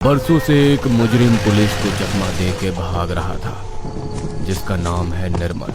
बरसों से एक मुजरिम पुलिस को चकमा दे के भाग रहा था, जिसका नाम है निर्मल,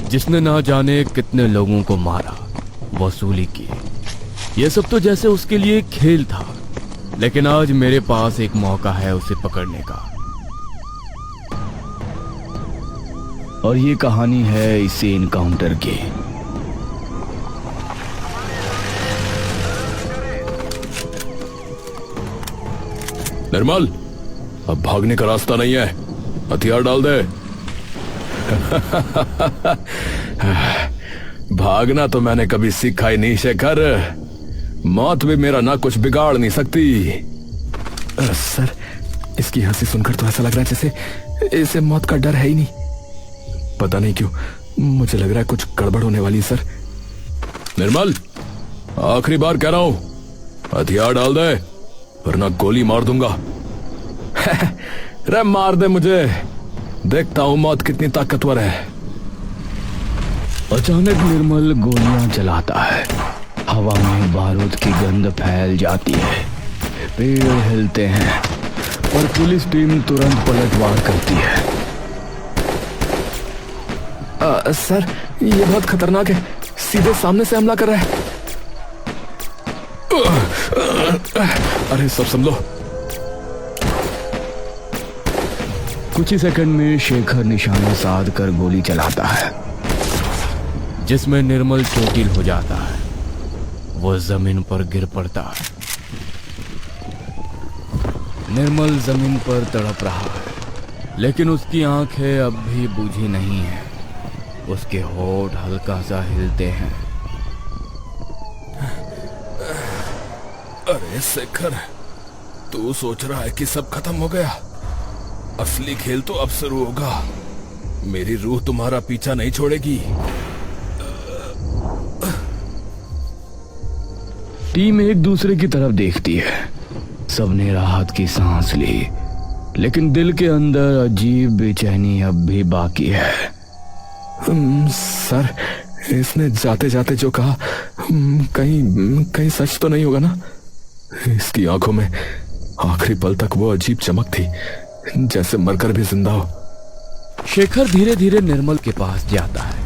जिसने ना जाने कितने लोगों को मारा, वसूली की। यह सब तो जैसे उसके लिए खेल था, लेकिन आज मेरे पास एक मौका है उसे पकड़ने का। और ये कहानी है इसी इनकाउंटर की। निर्मल, अब भागने का रास्ता नहीं है, हथियार डाल दे। भागना तो मैंने कभी सीखा ही नहीं शेखर। मौत भी मेरा ना कुछ बिगाड़ नहीं सकती। सर, इसकी हंसी सुनकर तो ऐसा लग रहा है जैसे इसे मौत का डर है ही नहीं। पता नहीं क्यों मुझे लग रहा है कुछ गड़बड़ होने वाली है सर। निर्मल, आखिरी बार कह रहा हूं, हथियार डाल दे वरना गोली मार दूंगा। रे मार दे मुझे, देखता हूं मौत कितनी ताकतवर है। अचानक निर्मल गोलियां चलाता है। हवा में बारूद की गंध फैल जाती है, पेड़ हिलते हैं और पुलिस टीम तुरंत पलटवार करती है। सर, ये बहुत खतरनाक है, सीधे सामने से हमला कर रहा है। अरे सब संभलो। कुछ ही सेकंड में शेखर निशाना साध कर गोली चलाता है, जिसमें निर्मल चोटिल हो जाता है। वो जमीन पर गिर पड़ता है। निर्मल जमीन पर तड़प रहा है, लेकिन उसकी आंखें अब भी बूझी नहीं है। उसके होठ हल्का सा हिलते हैं। अरे शेखर, तू सोच रहा है कि सब खत्म हो गया? असली खेल तो अब शुरू होगा। मेरी रूह तुम्हारा पीछा नहीं छोड़ेगी। टीम एक दूसरे की तरफ देखती है। सबने राहत की सांस ली, लेकिन दिल के अंदर अजीब बेचैनी अब भी बाकी है। सर, इसने जाते जाते जो कहा, कहीं सच तो नहीं होगा ना? इसकी आंखों में आखिरी पल तक वो अजीब चमक थी, जैसे मरकर भी जिंदा हो। शेखर धीरे धीरे निर्मल के पास जाता है।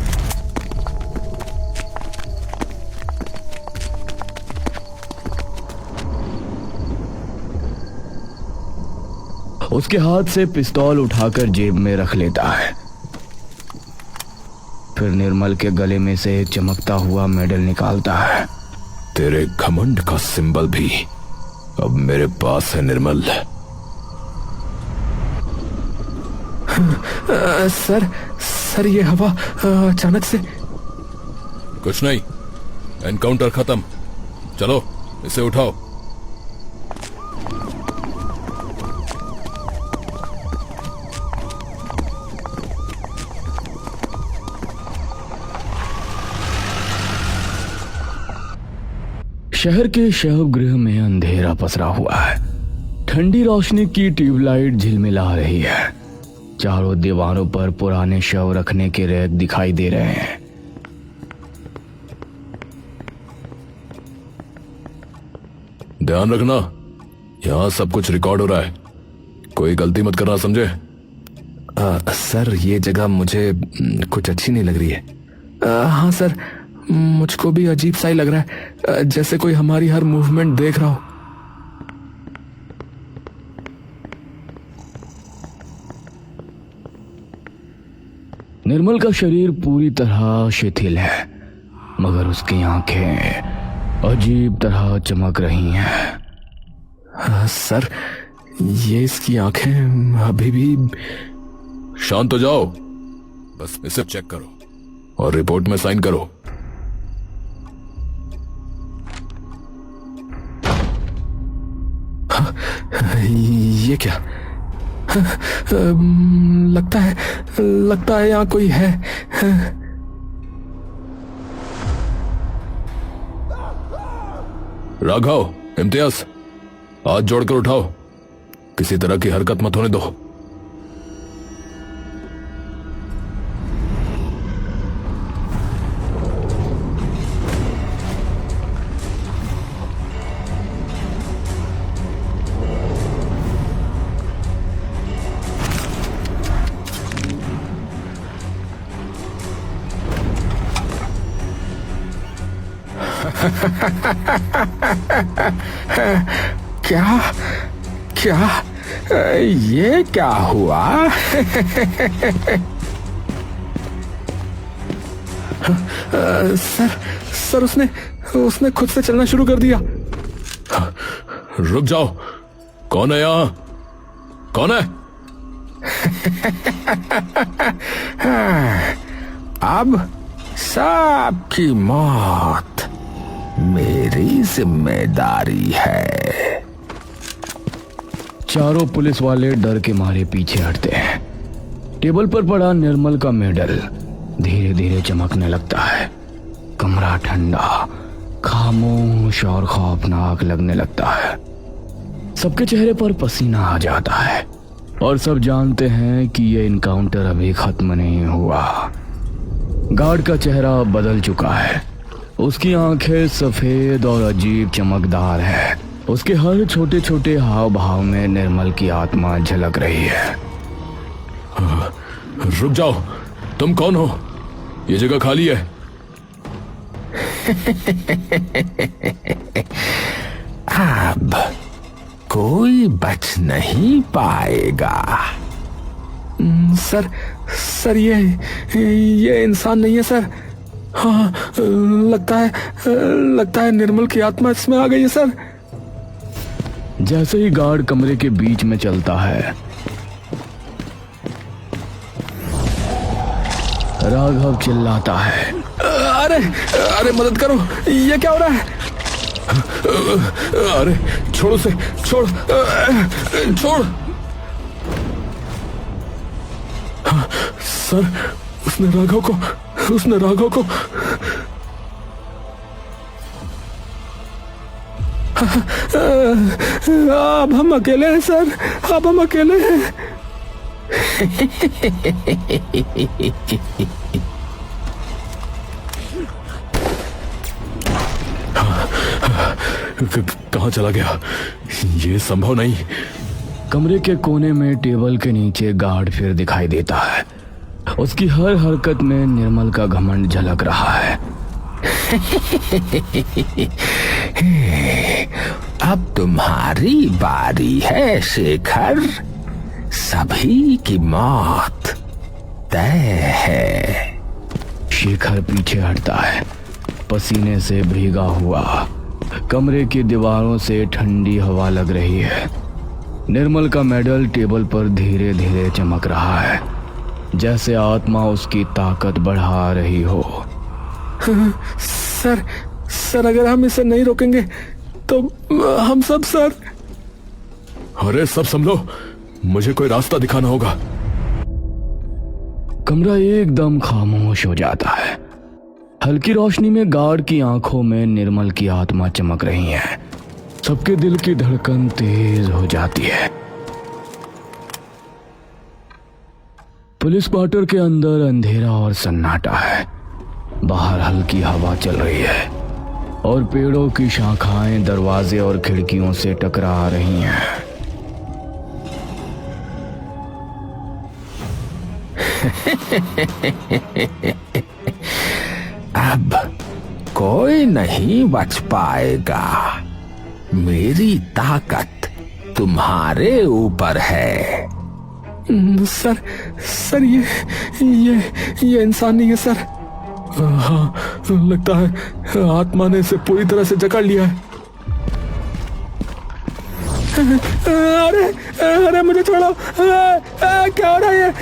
उसके हाथ से पिस्तौल उठाकर जेब में रख लेता है। फिर निर्मल के गले में से एक चमकता हुआ मेडल निकालता है। तेरे घमंड का सिंबल भी अब मेरे पास है निर्मल। सर, ये हवा अचानक से। कुछ नहीं, एनकाउंटर खत्म। चलो इसे उठाओ। शहर के शवगृह में अंधेरा पसरा हुआ है। ठंडी रोशनी की ट्यूबलाइट झिलमिला रही है। चारों दीवारों पर पुराने शव रखने के रैक दिखाई दे रहे हैं। ध्यान रखना, यहां सब कुछ रिकॉर्ड हो रहा है। कोई गलती मत करना, समझे? सर, ये जगह मुझे कुछ अच्छी नहीं लग रही है। हाँ सर, मुझको भी अजीब सा ही लग रहा है, जैसे कोई हमारी हर मूवमेंट देख रहा हो। निर्मल का शरीर पूरी तरह शिथिल है, मगर उसकी आंखें अजीब तरह चमक रही हैं। सर, ये इसकी आंखें अभी भी। शांत हो जाओ, बस इसे चेक करो और रिपोर्ट में साइन करो। ये क्या? लगता है यहाँ कोई है। राघव, इम्तियाज, हाथ जोड़कर उठाओ। किसी तरह की हरकत मत होने दो। क्या क्या ये क्या हुआ? सर उसने खुद से चलना शुरू कर दिया। रुक जाओ, कौन है यहां? कौन है? अब सबकी मौत मेरी जिम्मेदारी है। चारों पुलिस वाले डर के मारे पीछे हटते हैं। टेबल पर पड़ा निर्मल का मेडल धीरे धीरे चमकने लगता है। कमरा ठंडा, खामोश और खौफनाक लगने लगता है। सबके चेहरे पर पसीना आ जाता है और सब जानते हैं कि यह इनकाउंटर अभी खत्म नहीं हुआ। गार्ड का चेहरा बदल चुका है। उसकी आंखें सफेद और अजीब चमकदार है। उसके हर छोटे छोटे हाव भाव में निर्मल की आत्मा झलक रही है। रुक जाओ, तुम कौन हो? ये जगह खाली है। अब कोई बच नहीं पाएगा। सर ये इंसान नहीं है सर। हाँ, लगता है निर्मल की आत्मा इसमें आ गई है सर। जैसे ही गार्ड कमरे के बीच में चलता है, राघव चिल्लाता है, अरे मदद करो, ये क्या हो रहा है? अरे छोड़ उसे, छोड़। सर उसने राघव को अब हम अकेले हैं सर, अब हम अकेले हैं। कहां चला गया? ये संभव नहीं। कमरे के कोने में टेबल के नीचे गार्ड फिर दिखाई देता है। उसकी हर हरकत में निर्मल का घमंड झलक रहा है। अब तुम्हारी बारी है शेखर। सभी की मौत तय है। शेखर पीछे हटता है, पसीने से भीगा हुआ। कमरे की दीवारों से ठंडी हवा लग रही है। निर्मल का मेडल टेबल पर धीरे धीरे चमक रहा है, जैसे आत्मा उसकी ताकत बढ़ा रही हो। सर अगर हम इसे नहीं रोकेंगे तो हम सब सर। अरे सब संभलो, मुझे कोई रास्ता दिखाना होगा। कमरा एकदम खामोश हो जाता है। हल्की रोशनी में गार्ड की आंखों में निर्मल की आत्मा चमक रही है। सबके दिल की धड़कन तेज हो जाती है। पुलिस क्वार्टर के अंदर अंधेरा और सन्नाटा है। बाहर हल्की हवा चल रही है और पेड़ों की शाखाएं दरवाजे और खिड़कियों से टकरा रही हैं। अब कोई नहीं बच पाएगा। मेरी ताकत तुम्हारे ऊपर है। सर ये इंसान नहीं है सर। हाँ, लगता है आत्मा ने इसे पूरी तरह से जकड़ लिया है। अरे मुझे छोड़ो, क्या हो रहा है?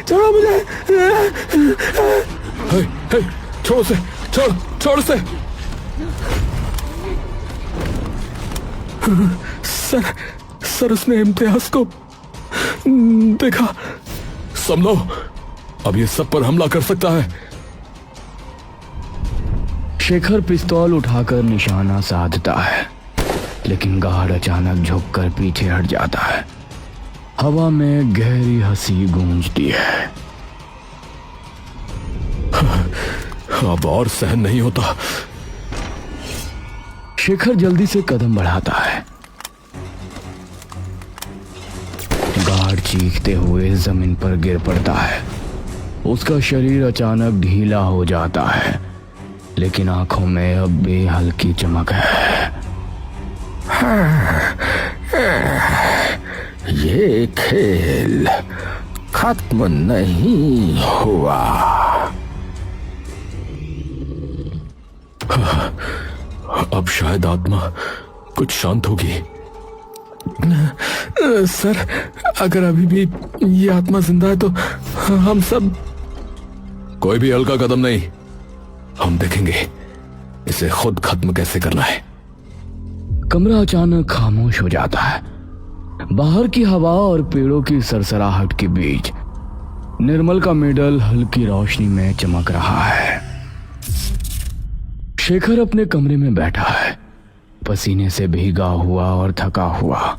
छोड़ो मुझे। छोड़ से, छोड़ से। सर उसने इम्तियाज को देखा। संभलो, अब ये सब पर हमला कर सकता है। शेखर पिस्तौल उठाकर निशाना साधता है, लेकिन गार्ड अचानक झुककर पीछे हट जाता है। हवा में गहरी हंसी गूंजती है। अब और सहन नहीं होता। शेखर जल्दी से कदम बढ़ाता है। गार्ड चीखते हुए जमीन पर गिर पड़ता है। उसका शरीर अचानक ढीला हो जाता है। लेकिन आंखों में अब भी हल्की चमक है। ये खेल खत्म नहीं हुआ। अब शायद आत्मा कुछ शांत होगी। सर, अगर अभी भी ये आत्मा जिंदा है तो हम सब। कोई भी हल्का कदम नहीं, हम देखेंगे इसे खुद खत्म कैसे करना है। कमरा अचानक खामोश हो जाता है। बाहर की हवा और पेड़ों की सरसराहट के बीच निर्मल का मेडल हल्की रोशनी में चमक रहा है। शेखर अपने कमरे में बैठा है, पसीने से भीगा हुआ और थका हुआ।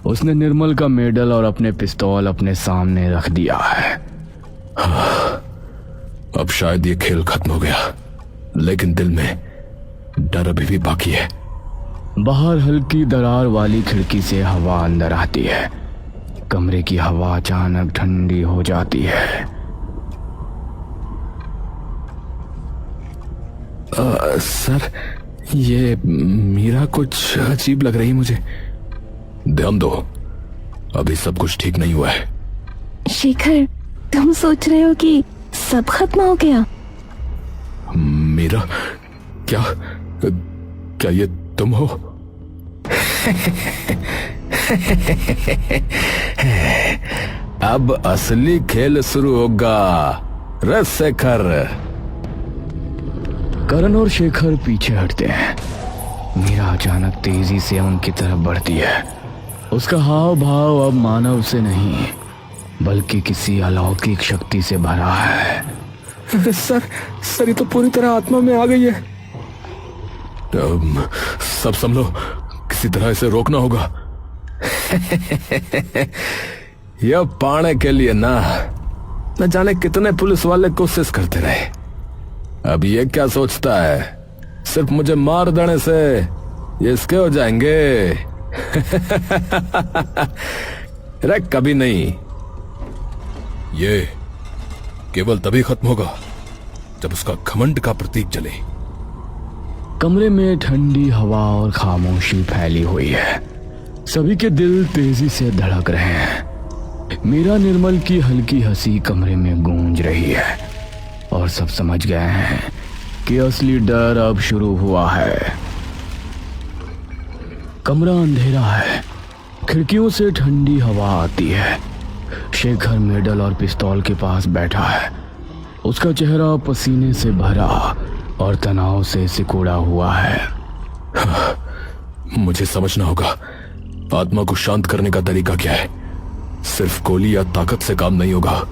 उसने निर्मल का मेडल और अपने पिस्तौल अपने सामने रख दिया है। अब शायद ये खेल खत्म हो गया, लेकिन दिल में डर अभी भी बाकी है। बाहर हल्की दरार वाली खिड़की से हवा अंदर आती है। कमरे की हवा अचानक ठंडी हो जाती है। सर, ये मीरा कुछ अजीब लग रही मुझे। ध्यान दो, अभी सब कुछ ठीक नहीं हुआ है। शेखर, तुम सोच रहे हो कि सब खत्म हो गया? मीरा, क्या ये तुम हो? अब असली खेल शुरू होगा। रे शेखर। करण और शेखर पीछे हटते हैं। मीरा अचानक तेजी से उनकी तरफ बढ़ती है। उसका हाव भाव अब मानव से नहीं बल्कि किसी अलौकिक शक्ति से भरा है। सर ये तो पूरी तरह आत्मा में आ गई है। सब संभलो, किसी तरह इसे रोकना होगा। यह पाने के लिए न जाने कितने पुलिस वाले कोशिश करते रहे। अब ये क्या सोचता है सिर्फ मुझे मार देने से ये इसके हो जाएंगे? अरे कभी नहीं। ये केवल तभी खत्म होगा जब उसका घमंड का प्रतीक जले। कमरे में ठंडी हवा और खामोशी फैली हुई है। सभी के दिल तेजी से धड़क रहे हैं। मीरा निर्मल की हल्की हंसी कमरे में गूंज रही है और सब समझ गए हैं कि असली डर अब शुरू हुआ है। कमरा अंधेरा है, खिड़कियों से ठंडी हवा आती है। शेखर मेडल और पिस्तौल के पास बैठा है। उसका चेहरा पसीने से भरा और तनाव से सिकुड़ा हुआ है। मुझे समझना होगा आत्मा को शांत करने का तरीका क्या है। सिर्फ गोली या ताकत से काम नहीं होगा।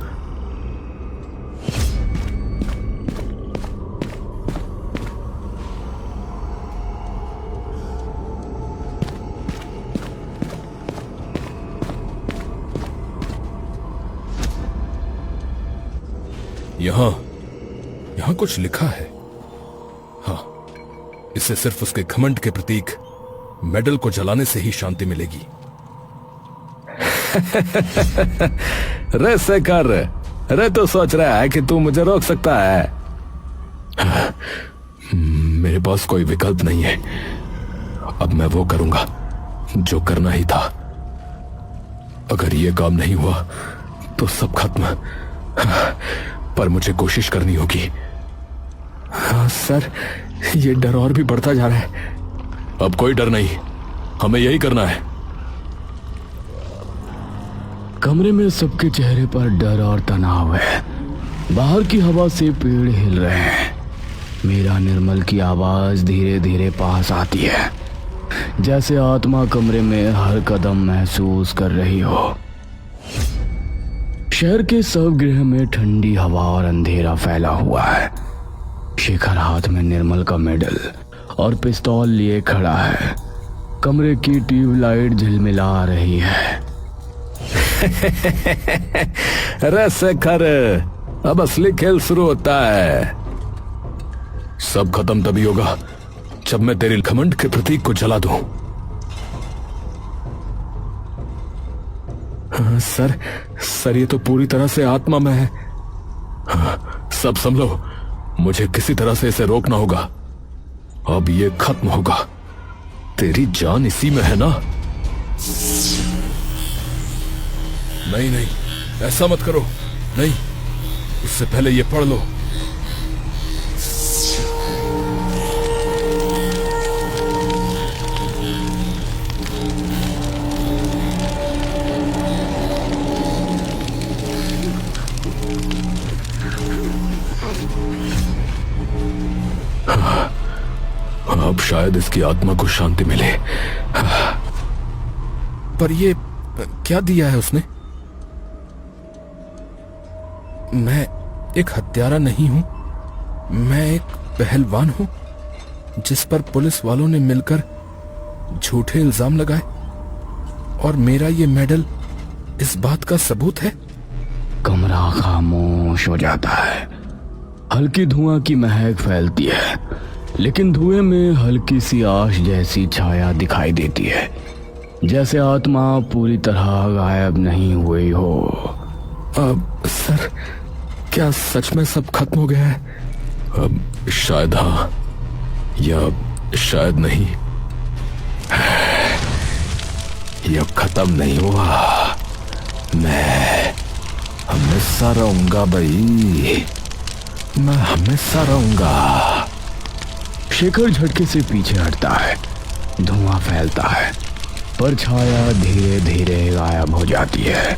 यहां कुछ लिखा है। हाँ, इससे सिर्फ उसके घमंड के प्रतीक मेडल को जलाने से ही शांति मिलेगी। रे शेखर, रे तो सोच रहा है कि तू मुझे रोक सकता है। मेरे पास कोई विकल्प नहीं है। अब मैं वो करूंगा जो करना ही था। अगर ये काम नहीं हुआ तो सब खत्म। पर मुझे कोशिश करनी होगी। हाँ सर, ये डर और भी बढ़ता जा रहा है। अब कोई डर नहीं, हमें यही करना है। कमरे में सबके चेहरे पर डर और तनाव है। बाहर की हवा से पेड़ हिल रहे हैं। मीरा निर्मल की आवाज धीरे धीरे पास आती है, जैसे आत्मा कमरे में हर कदम महसूस कर रही हो। शहर के सब गृह में ठंडी हवा और अंधेरा फैला हुआ है। शेखर हाथ में निर्मल का मेडल और पिस्तौल लिए खड़ा है। कमरे की ट्यूबलाइट झिलमिला रही है। अरे शेखर, अब असली खेल शुरू होता है। सब खत्म तभी होगा जब मैं तेरे घमंड के प्रतीक को जला दूं। सर ये तो पूरी तरह से आत्मा में है। सब संभलो, मुझे किसी तरह से इसे रोकना होगा। अब ये खत्म होगा। तेरी जान इसी में है ना? नहीं नहीं, ऐसा मत करो। नहीं, उससे पहले ये पढ़ लो। अब शायद इसकी आत्मा को शांति मिले। पर ये क्या दिया है उसने? मैं एक हत्यारा नहीं हूं, मैं एक पहलवान हूं जिस पर पुलिस वालों ने मिलकर झूठे इल्जाम लगाए, और मेरा ये मेडल इस बात का सबूत है। कमरा खामोश हो जाता है। हल्की धुआं की महक फैलती है, लेकिन धुएं में हल्की सी आश जैसी छाया दिखाई देती है, जैसे आत्मा पूरी तरह गायब नहीं हुई हो। अब सर, क्या सच में सब खत्म हो गया है? अब शायद हाँ, या शायद नहीं। यह खत्म नहीं हुआ। मैं हमेशा रहूंगा भाई, मैं हमेशा रहूंगा। शेखर झटके से पीछे हटता है। धुआं फैलता है, पर छाया धीरे धीरे गायब हो जाती है।